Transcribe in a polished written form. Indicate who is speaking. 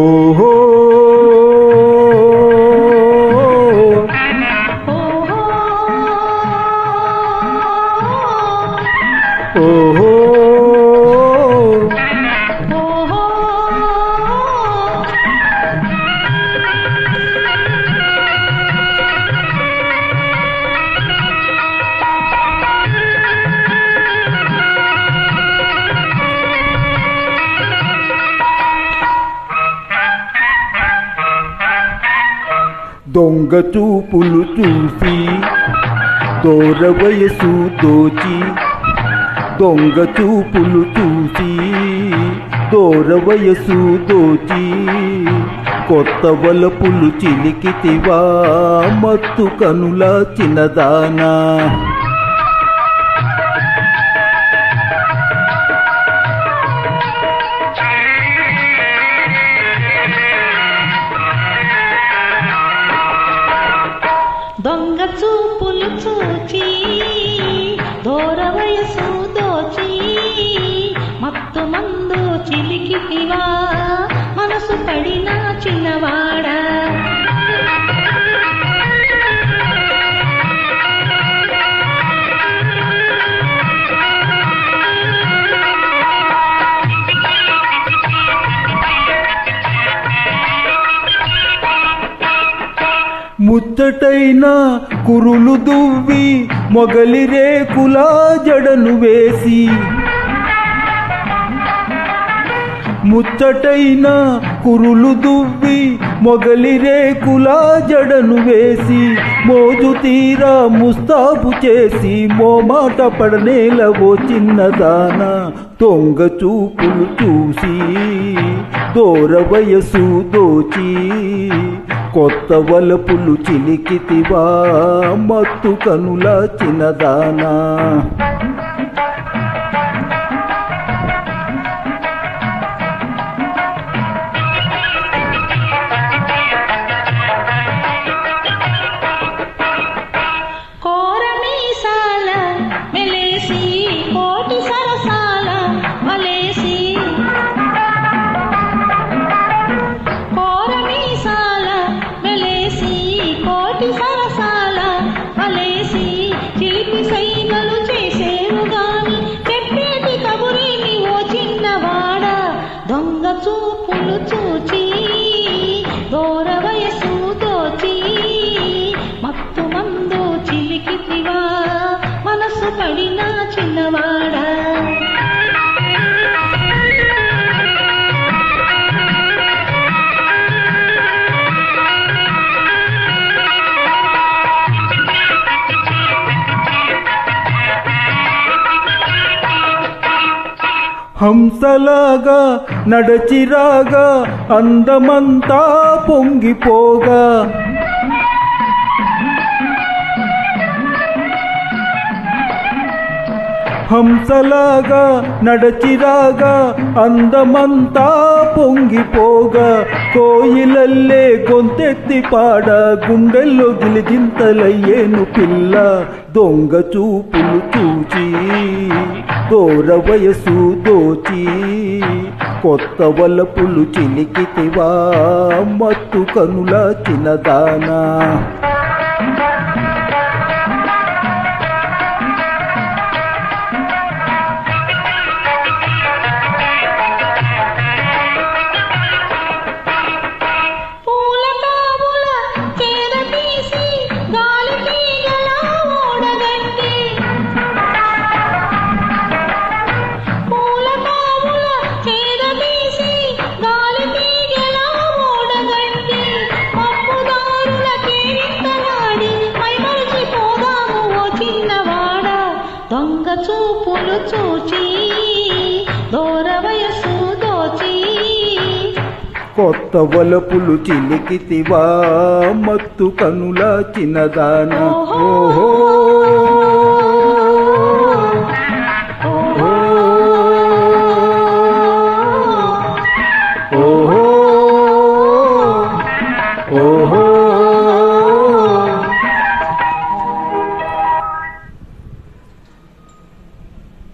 Speaker 1: ఓహో ఓహో దొంగ చూపులు చూసి దూర వయసు దోచి, దొంగ చూపులు చూసి దూర వయసు దోచి, కొత్త వలపులు చిలికితివా మత్తు కనుల చిన్నదానా.
Speaker 2: దొంగ చూపులు చూచి దూర వయసు దోచి, మత్తు మందు చిలికితివా మనసు పడిన చిన్నవాడా.
Speaker 1: ముచ్చటైన కురులు దువ్వి మొగలి రేకుల జడను వేసి, ముచ్చటైన కురులు దువ్వి మొగలి రేకుల జడను వేసి, మోజు తీరా ముస్తాబు చేసి మోమాట పడనేలవో చిన్నదానా. దొంగ చూపులు చూసి దూర వయసు దోచి, కొత్త వలపులు చిలికితివా మత్తు కనుల చిన్నదానా.
Speaker 2: కోరమీసాల మెలేసి కోటి సరసాల వలేసి, కోరమీసాల మెలేసి కోటి సరసాల వలేసి, చిలిపి సైగలు చేసేవు గాని చెప్పేటి కబురేమి ఓ చిన్నవాడా. దొంగ చూపులు చూచి దూర వయసు దోచి, మత్తు మందు చిలికితివా మనసు పడిన చిన్నవాడా.
Speaker 1: హంసలాగా నడచిరాగా అందమంతా పొంగిపోగా, హంసలాగా నడచిరాగా అందమంతా పొంగిపోగా, కోయిలల్లే గొంతెత్తి పాడ గుండెల్లో గిలిగింతలయ్యేను పిల్ల. దొంగ చూపులు చూచి దూర వయసు దోచి, కొత్త వలపులు చిలికితివా మత్తు కనుల చిన్నదానా.
Speaker 2: దొంగ చూపులు చూచి దూర వయసు దోచి,
Speaker 1: కొత్త వలపులు చిలికితివా మత్తు కనుల చిన్నదానా. ఓహో ఓహో ఓహో